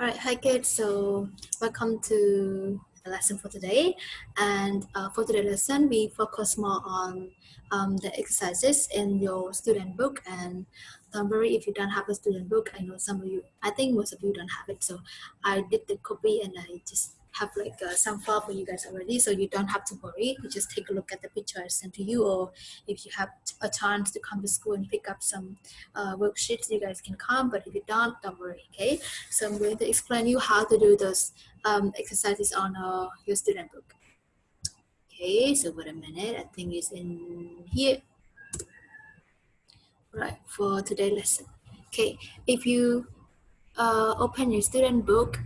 All right, hi kids. So welcome to the lesson for today. And for today's lesson, we focus more on the exercises in your student book. And don't worry if you don't have a student book. I know some of you, I think most of you don't have it. So I did the copy and I just have like some file for you guys already. So you don't have to worry. You just take a look at the picture I sent to you, or if you have a chance to come to school and pick up some worksheets, you guys can come. But if you don't worry, okay? So I'm going to explain you how to do those exercises on your student book. Okay, so wait a minute, I think it's in here. Right, for today's lesson. Okay, if you open your student book,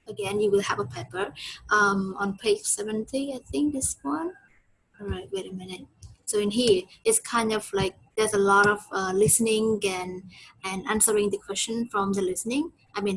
again, you will have a paper on page 70, I think this one. All right, wait a minute. So in here, it's kind of like there's a lot of listening and answering the question from the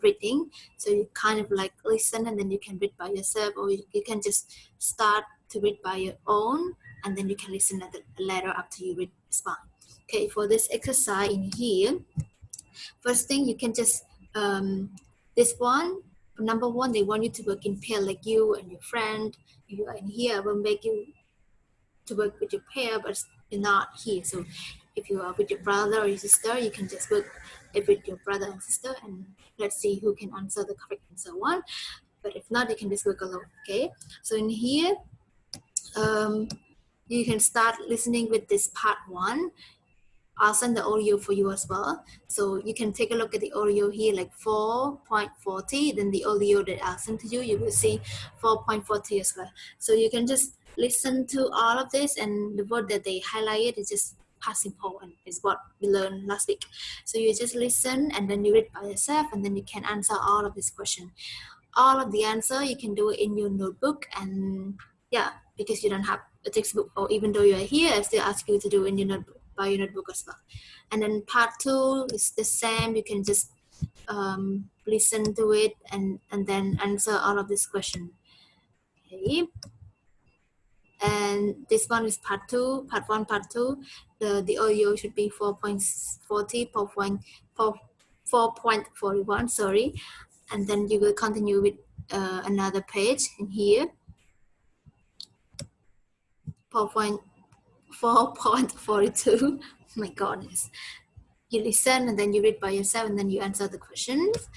reading. So you kind of like listen and then you can read by yourself, or you can just start to read by your own and then you can listen at the later after you read is fine. Okay, for this exercise in here, first thing you can just, this one, number one, they want you to work in pair like you and your friend. If you are in here, I will make you to work with your pair, but you're not here. So if you are with your brother or your sister, you can just work with your brother and sister, and let's see who can answer the correct and so on. But if not, you can just work alone. Okay, so in here you can start listening with this part one. I'll send the audio for you as well. So you can take a look at the audio here, like 4.40. Then the audio that I'll send to you, you will see 4.40 as well. So you can just listen to all of this, and the word that they highlighted is just past simple, and is what we learned last week. So you just listen and then you read by yourself, and then you can answer all of this question. All of the answer you can do it in your notebook, and yeah, because you don't have a textbook, or even though you are here, I still ask you to do in your notebook, by your notebook as well. And then part two is the same. You can just listen to it and then answer all of this question. Okay. And this one is part two, part one, part two. The audio should be 4.40, 4.41, sorry. And then you will continue with another page in here, 4.42. My goodness. You listen and then you read by yourself and then you answer the questions.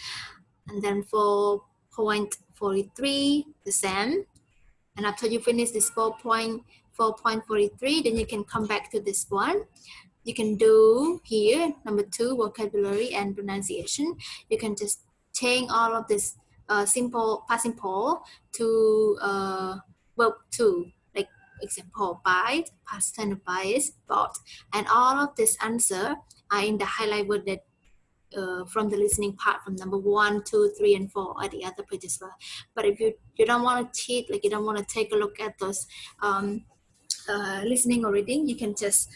And then 4.43, the same. And after you finish this 4.43, then you can come back to this one. You can do here, number two, vocabulary and pronunciation. You can just change all of this simple, past simple to verb two. Like example, bite, past tense of bite, bought. And all of this answer are in the highlight word that from the listening part, from number 1, 2, 3, and 4 at the other page as well. But if you don't want to cheat, like you don't want to take a look at those listening or reading, you can just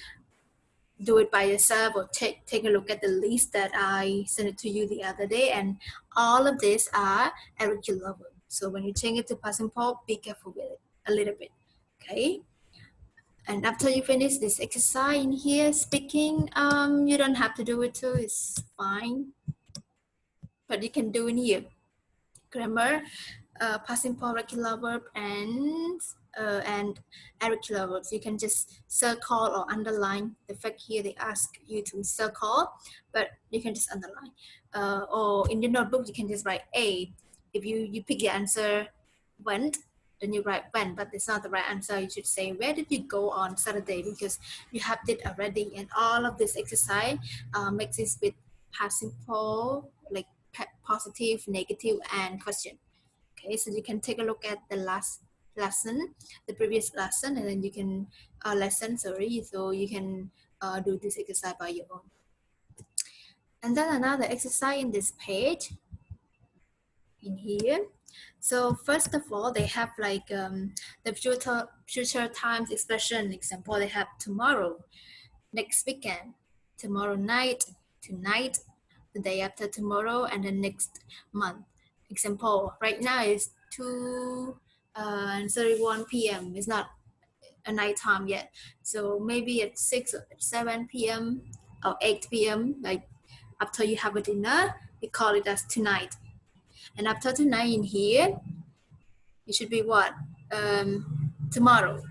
do it by yourself, or take a look at the list that I sent it to you the other day, and all of these are irregular verbs. So when you change it to past simple, be careful with it a little bit, okay? And after you finish this exercise in here, speaking, you don't have to do it too, it's fine. But you can do in here. Grammar, past simple, regular verb, and irregular verbs. You can just circle or underline. The fact here they ask you to circle, but you can just underline. Or in your notebook, you can just write A. If you pick the answer went, then you write when, but it's not the right answer. You should say, where did you go on Saturday? Because you have it already. And all of this exercise makes it with past simple, like positive, negative, and question. Okay, so you can take a look at the last lesson, the previous lesson, and then you can so you can do this exercise by your own. And then another exercise in this page in here. So first of all, they have like the future times expression. Example, they have tomorrow, next weekend, tomorrow night, tonight, the day after tomorrow, and the next month. Example, right now is 2:31 p.m. It's not a night time yet. So maybe at 6 or 7 p.m. or 8 p.m. like after you have a dinner, we call it as tonight. And after tonight in here, it should be what? Tomorrow.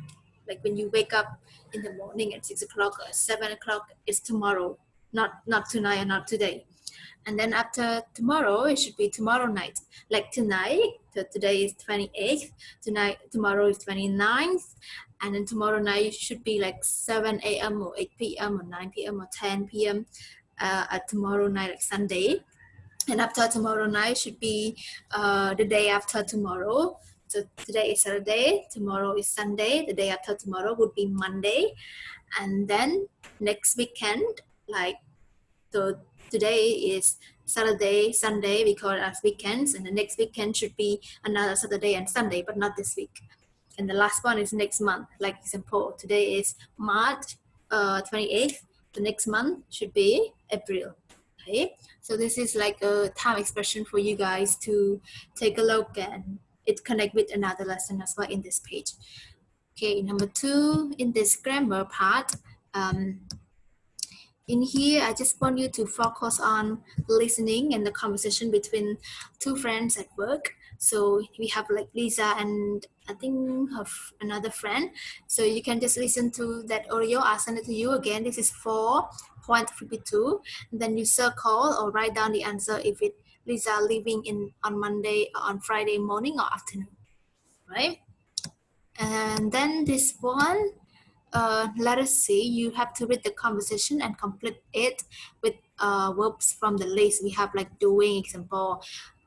Like when you wake up in the morning at 6 o'clock or 7 o'clock, it's tomorrow, not tonight and not today. And then after tomorrow, it should be tomorrow night. Like tonight, so today is 28th, tomorrow is 29th, and then tomorrow night should be like 7 a.m. or 8 p.m. or 9 p.m. or 10 p.m. At tomorrow night, like Sunday. And after tomorrow night should be the day after tomorrow. So today is Saturday, tomorrow is Sunday, the day after tomorrow would be Monday. And then next weekend, like, so today is Saturday, Sunday, we call it as weekends, and the next weekend should be another Saturday and Sunday, but not this week. And the last one is next month. Like example, today is March 28th. The next month should be April. Okay, so this is like a time expression for you guys to take a look, and it connect with another lesson as well in this page. Okay, number 2, in this grammar part, in here, I just want you to focus on listening and the conversation between two friends at work. So we have like Lisa and I think another friend. So you can just listen to that audio. I'll send it to you again. This is 4.52. Then you circle or write down the answer if it Lisa leaving in on Monday or on Friday morning or afternoon, right? And then this one, let us see, you have to read the conversation and complete it with verbs from the list. We have like doing, example,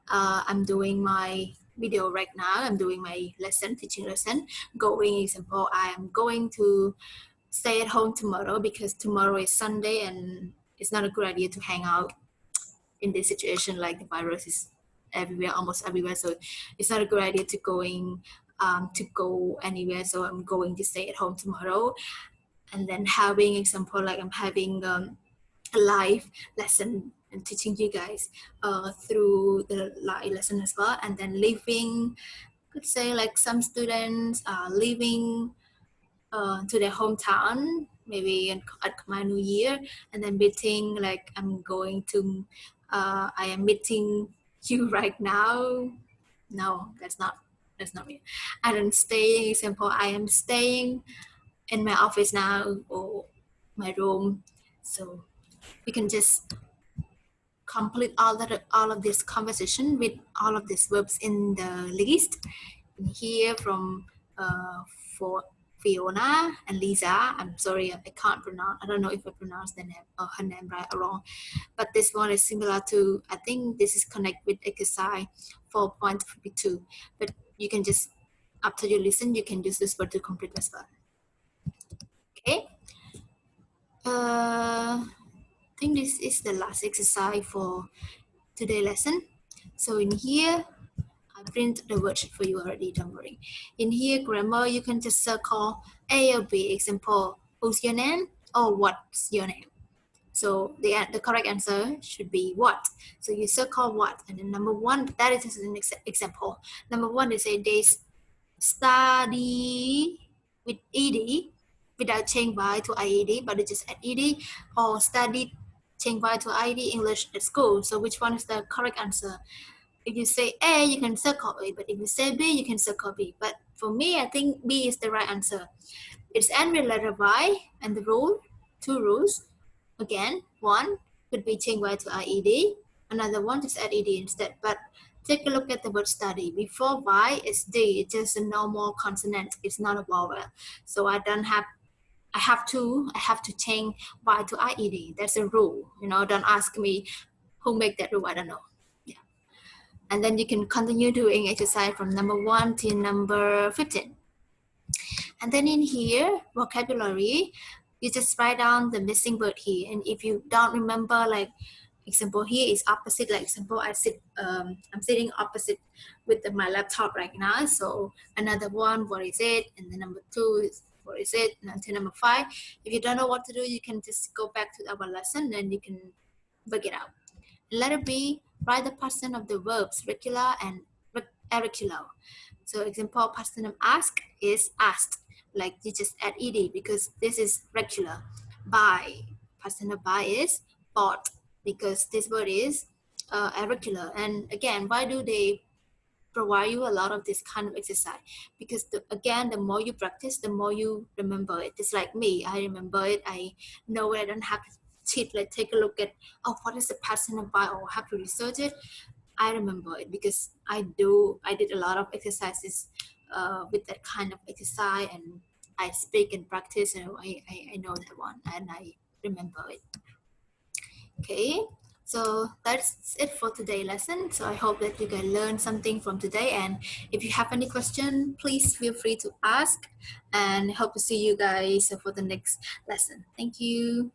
I'm doing my video right now, I'm doing my lesson, teaching lesson. Going, example, I am going to stay at home tomorrow because tomorrow is Sunday and it's not a good idea to hang out in this situation, like the virus is everywhere, almost everywhere, so it's not a good idea to go anywhere, so I'm going to stay at home tomorrow. And then having example, like I'm having a live lesson and teaching you guys through the live lesson as well. And then leaving, could say like some students are leaving to their hometown, maybe at my New Year, and then meeting like I'm going to, I am meeting you right now. No, that's not me. I don't stay. Example, I am staying in my office now or my room. So you can just complete all of this conversation with all of these verbs in the list. And here from for Fiona and Lisa, I'm sorry, I can't pronounce, I don't know if I pronounced the name or her name right or wrong, but this one is similar to, I think this is connect with exercise 4.52, but you can just, after you listen, you can use this word to complete as well. Okay. I think this is the last exercise for today's lesson. So in here, I print the worksheet for you already, don't worry. In here, grammar, you can just circle A or B. Example, who's your name or what's your name? So the correct answer should be what. So you circle what. And then number 1, that is just an example. Number 1, they say they study with ED without change y to IED, but they just add ED, or studied change y to IED English at school. So which one is the correct answer? If you say A, you can circle A, but if you say B, you can circle B. But for me, I think B is the right answer. It's end with letter Y, and the rule, 2 rules. Again, one could be change Y to IED, another one just add ED instead. But take a look at the word study. Before Y is D, it's just a normal consonant. It's not a vowel. So I have to change Y to IED. That's a rule. Don't ask me who make that rule. I don't know. Yeah. And then you can continue doing exercise from number 1 to number 15. And then in here, vocabulary, you just write down the missing word here. And if you don't remember, like example here is opposite. Like example, I'm sitting opposite with my laptop right now. So another one, what is it? And then number 2 is what is it? And until number 5. If you don't know what to do, you can just go back to our lesson and you can work it out. Letter B, write the past tense of the verbs regular and irregular. So example, past tense of ask is asked. Like you just add ed because this is regular. Buy, past tense of buy is bought because this word is irregular. And again, why do they provide you a lot of this kind of exercise? Because again, the more you practice, the more you remember it. It's like me, I remember it, I know it. I don't have to take a look at, oh, what is the pattern about, or have to research it. I remember it because I did a lot of exercises with that kind of exercise, and I speak and practice, and I know that one and I remember it. Okay, so that's it for today's lesson. So I hope that you can learn something from today. And if you have any question, please feel free to ask. And hope to see you guys for the next lesson. Thank you.